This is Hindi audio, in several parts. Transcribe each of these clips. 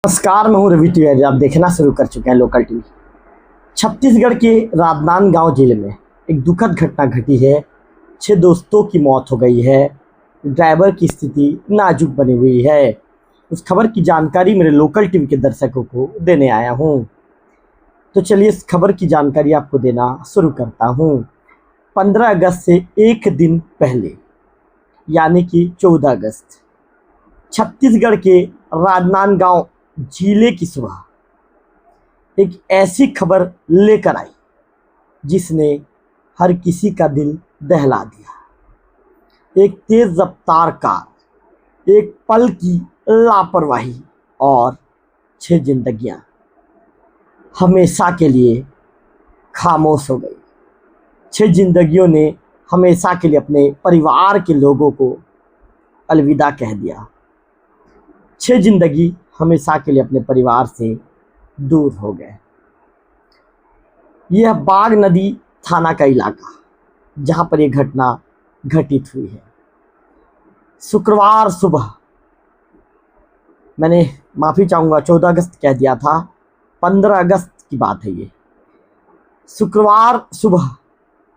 नमस्कार, मैं हूं रवि तिवारी। आप देखना शुरू कर चुके हैं लोकल टीवी। छत्तीसगढ़ के राजनांदगांव जिले में एक दुखद घटना घटी है। 6 दोस्तों की मौत हो गई है। ड्राइवर की स्थिति नाजुक बनी हुई है। उस खबर की जानकारी मेरे लोकल टीवी के दर्शकों को देने आया हूं। तो चलिए इस खबर की जानकारी आपको देना शुरू करता हूं। 15 अगस्त से एक दिन पहले यानी कि 14 अगस्त छत्तीसगढ़ के राजनांदगांव जिले की सुबह एक ऐसी खबर लेकर आई जिसने हर किसी का दिल दहला दिया। एक तेज रफ्तार कार, एक पल की लापरवाही और 6 जिंदगियां हमेशा के लिए खामोश हो गई। 6 जिंदगियों ने हमेशा के लिए अपने परिवार के लोगों को अलविदा कह दिया। 6 जिंदगी हमेशा के लिए अपने परिवार से दूर हो गए। यह बाग नदी थाना का इलाका जहां पर यह घटना घटित हुई है। शुक्रवार सुबह, मैंने माफ़ी चाहूँगा 14 अगस्त कह दिया था, 15 अगस्त की बात है ये। शुक्रवार सुबह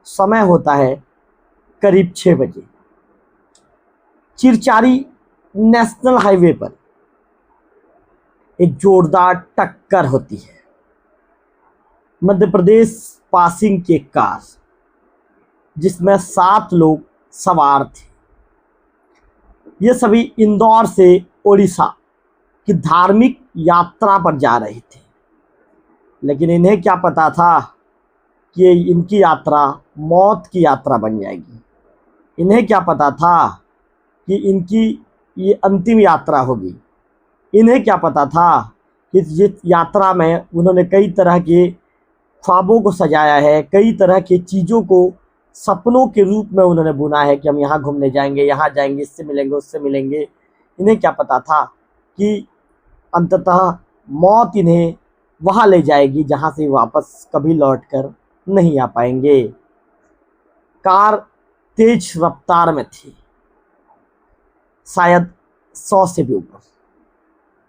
समय होता है करीब 6 बजे। चिरचारी नेशनल हाईवे पर एक जोरदार टक्कर होती है। मध्य प्रदेश पासिंग की एक कार जिसमें 7 लोग सवार थे। ये सभी इंदौर से ओडिशा की धार्मिक यात्रा पर जा रहे थे, लेकिन इन्हें क्या पता था कि इनकी यात्रा मौत की यात्रा बन जाएगी। इन्हें क्या पता था कि इनकी ये अंतिम यात्रा होगी। इन्हें क्या पता था कि जिस यात्रा में उन्होंने कई तरह के ख्वाबों को सजाया है, कई तरह की चीज़ों को सपनों के रूप में उन्होंने बुना है कि हम यहाँ घूमने जाएंगे, यहाँ जाएंगे, इससे मिलेंगे, उससे मिलेंगे। इन्हें क्या पता था कि अंततः मौत इन्हें वहाँ ले जाएगी जहाँ से वापस कभी लौटकर नहीं आ पाएंगे। कार तेज रफ्तार में थी, शायद 100 से भी ऊपर।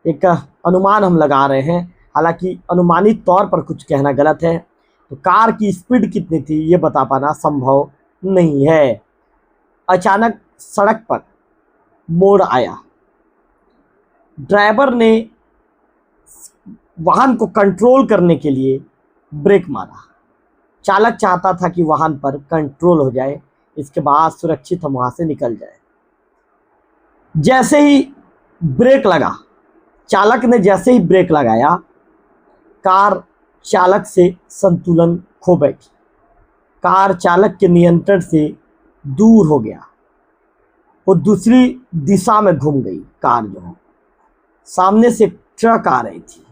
एक अनुमान हम लगा रहे हैं, हालांकि अनुमानित तौर पर कुछ कहना गलत है। तो कार की स्पीड कितनी थी ये बता पाना संभव नहीं है। अचानक सड़क पर मोड़ आया। ड्राइवर ने वाहन को कंट्रोल करने के लिए ब्रेक मारा। चालक चाहता था कि वाहन पर कंट्रोल हो जाए, इसके बाद सुरक्षित हम वहाँ से निकल जाए। जैसे ही ब्रेक लगा, चालक ने जैसे ही ब्रेक लगाया, कार चालक से संतुलन खो बैठी। कार चालक के नियंत्रण से दूर हो गया। वो दूसरी दिशा में घूम गई। कार जो है, सामने से ट्रक आ रही थी,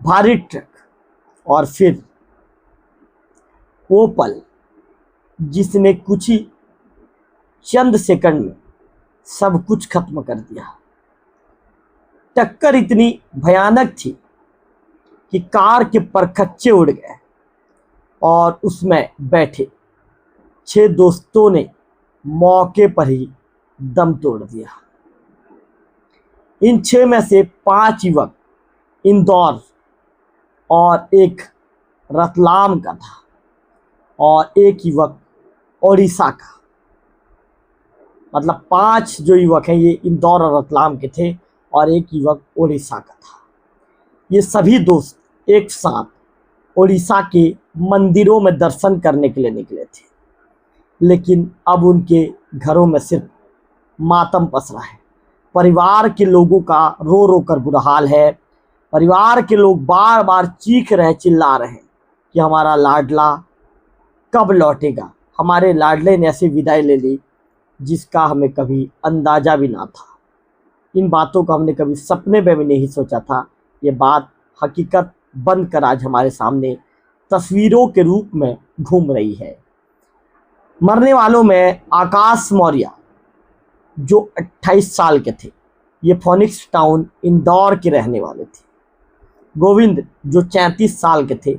भारी ट्रक। और फिर वो पल जिसने कुछ ही चंद सेकंड में सब कुछ खत्म कर दिया। टक्कर इतनी भयानक थी कि कार के परखच्चे उड़ गए और उसमें बैठे 6 दोस्तों ने मौके पर ही दम तोड़ दिया। इन 6 में से 5 युवक इंदौर और एक रतलाम का था और एक युवक ओडिशा का। मतलब 5 जो युवक हैं ये इंदौर और रतलाम के थे और एक युवक ओडिशा का था। ये सभी दोस्त एक साथ ओडिशा के मंदिरों में दर्शन करने के लिए निकले थे, लेकिन अब उनके घरों में सिर्फ मातम पसरा है। परिवार के लोगों का रो रो कर बुरा हाल है। परिवार के लोग बार बार चीख रहे, चिल्ला रहे हैं कि हमारा लाडला कब लौटेगा। हमारे लाडले ने ऐसी विदाई ले ली जिसका हमें कभी अंदाज़ा भी ना था। इन बातों को हमने कभी सपने में भी नहीं सोचा था। ये बात हकीकत बनकर आज हमारे सामने तस्वीरों के रूप में घूम रही है। मरने वालों में आकाश मौर्य जो 28 साल के थे, ये फोनिक्स टाउन इंदौर के रहने वाले थे। गोविंद जो 34 साल के थे,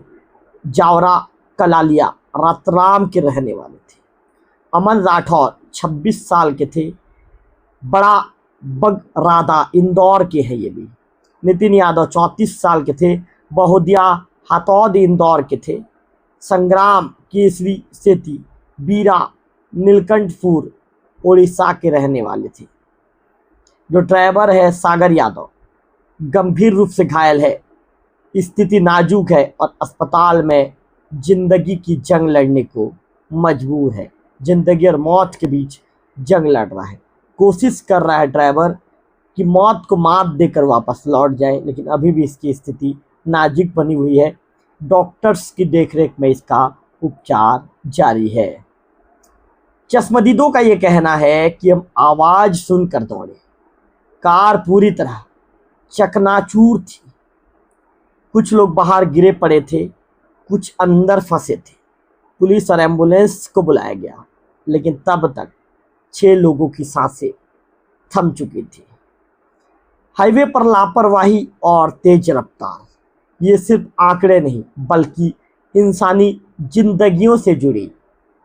जावरा कलालिया रतलाम के रहने वाले थे। अमन राठौर 26 साल के थे, बड़ा बगरादा इंदौर के हैं ये भी। नितिन यादव 34 साल के थे, बहोदिया हथौद इंदौर के थे, संग्राम केसरी सेठी बीरा नीलकंठपुर उड़ीसा के रहने वाले थे। जो ड्राइवर है सागर यादव गंभीर रूप से घायल है, स्थिति नाजुक है और अस्पताल में जिंदगी की जंग लड़ने को मजबूर है। जिंदगी और मौत के बीच जंग लड़ रहा है। कोशिश कर रहा है ड्राइवर कि मौत को मात देकर वापस लौट जाए, लेकिन अभी भी इसकी स्थिति नाजुक बनी हुई है। डॉक्टर्स की देखरेख में इसका उपचार जारी है। चश्मदीदों का ये कहना है कि हम आवाज़ सुनकर दौड़े। कार पूरी तरह चकनाचूर थी। कुछ लोग बाहर गिरे पड़े थे, कुछ अंदर फंसे थे। पुलिस और एम्बुलेंस को बुलाया गया, लेकिन तब तक 6 लोगों की सांसें थम चुकी थी। हाईवे पर लापरवाही और तेज रफ्तार, ये सिर्फ आंकड़े नहीं बल्कि इंसानी जिंदगियों से जुड़ी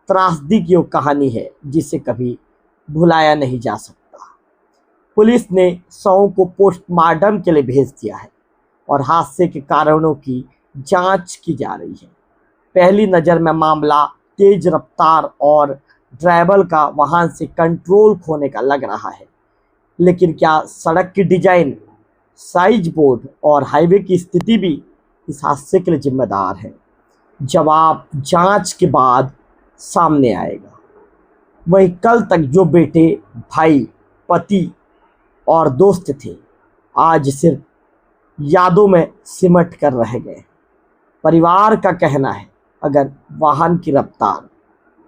त्रासदी की कहानी है, जिसे कभी भुलाया नहीं जा सकता। पुलिस ने शवों को पोस्टमार्टम के लिए भेज दिया है और हादसे के कारणों की जांच की जा रही है। पहली नज़र में मामला तेज रफ्तार और ड्राइवर का वाहन से कंट्रोल खोने का लग रहा है, लेकिन क्या सड़क की डिजाइन, साइज बोर्ड और हाईवे की स्थिति भी इस हादसे के लिए जिम्मेदार है? जवाब जांच के बाद सामने आएगा। वही कल तक जो बेटे, भाई, पति और दोस्त थे, आज सिर्फ यादों में सिमट कर रह गए। परिवार का कहना है, अगर वाहन की रफ्तार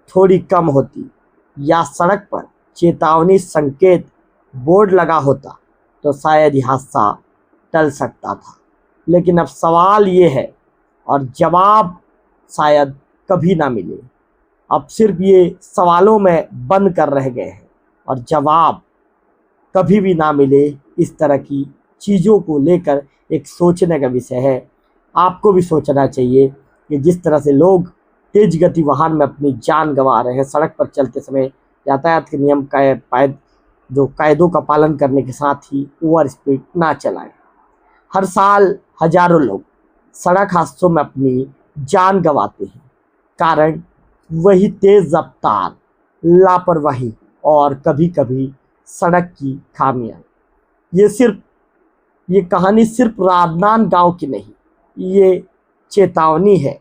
थोड़ी कम होती या सड़क पर चेतावनी संकेत बोर्ड लगा होता तो शायद यह हादसा टल सकता था। लेकिन अब सवाल ये है और जवाब शायद कभी ना मिले। अब सिर्फ ये सवालों में बंद कर रह गए हैं और जवाब कभी भी ना मिले। इस तरह की चीज़ों को लेकर एक सोचने का विषय है। आपको भी सोचना चाहिए कि जिस तरह से लोग तेज गति वाहन में अपनी जान गंवा रहे हैं, सड़क पर चलते समय यातायात के नियम कायदों का पालन करने के साथ ही ओवर स्पीड ना चलाएं। हर साल हजारों लोग सड़क हादसों में अपनी जान गंवाते हैं। कारण वही तेज रफ्तार, लापरवाही और कभी कभी सड़क की खामियां। ये कहानी सिर्फ राजनांदगांव की नहीं, ये चेतावनी है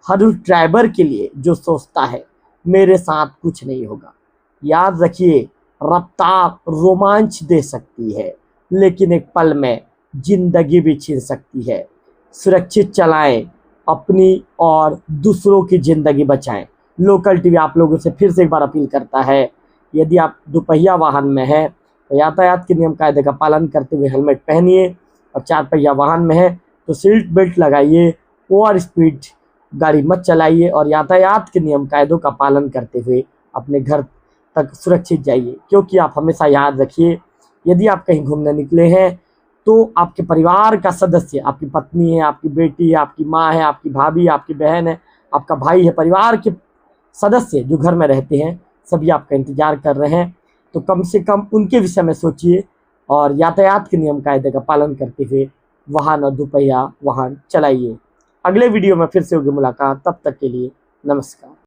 हर उस ड्राइवर के लिए जो सोचता है मेरे साथ कुछ नहीं होगा। याद रखिए, रफ्तार रोमांच दे सकती है, लेकिन एक पल में जिंदगी भी छीन सकती है। सुरक्षित चलाएं, अपनी और दूसरों की जिंदगी बचाएं। लोकल टीवी आप लोगों से फिर से एक बार अपील करता है, यदि आप दोपहिया वाहन में हैं तो यातायात के नियम कायदे का पालन करते हुए हेलमेट पहनिए, और 4 पहिया वाहन में है तो सीट बेल्ट लगाइए, ओवर स्पीड गाड़ी मत चलाइए और यातायात के नियम कायदों का पालन करते हुए अपने घर तक सुरक्षित जाइए। क्योंकि आप हमेशा याद रखिए, यदि आप कहीं घूमने निकले हैं तो आपके परिवार का सदस्य, आपकी पत्नी है, आपकी बेटी है, आपकी माँ है, आपकी भाभी, आपकी बहन है, आपका भाई है, परिवार के सदस्य जो घर में रहते हैं सभी आपका इंतजार कर रहे हैं, तो कम से कम उनके विषय में सोचिए और यातायात के नियम कायदे का पालन करते हुए वाहन और दोपहिया वाहन चलाइए। अगले वीडियो में फिर से होगी मुलाकात, तब तक के लिए नमस्कार।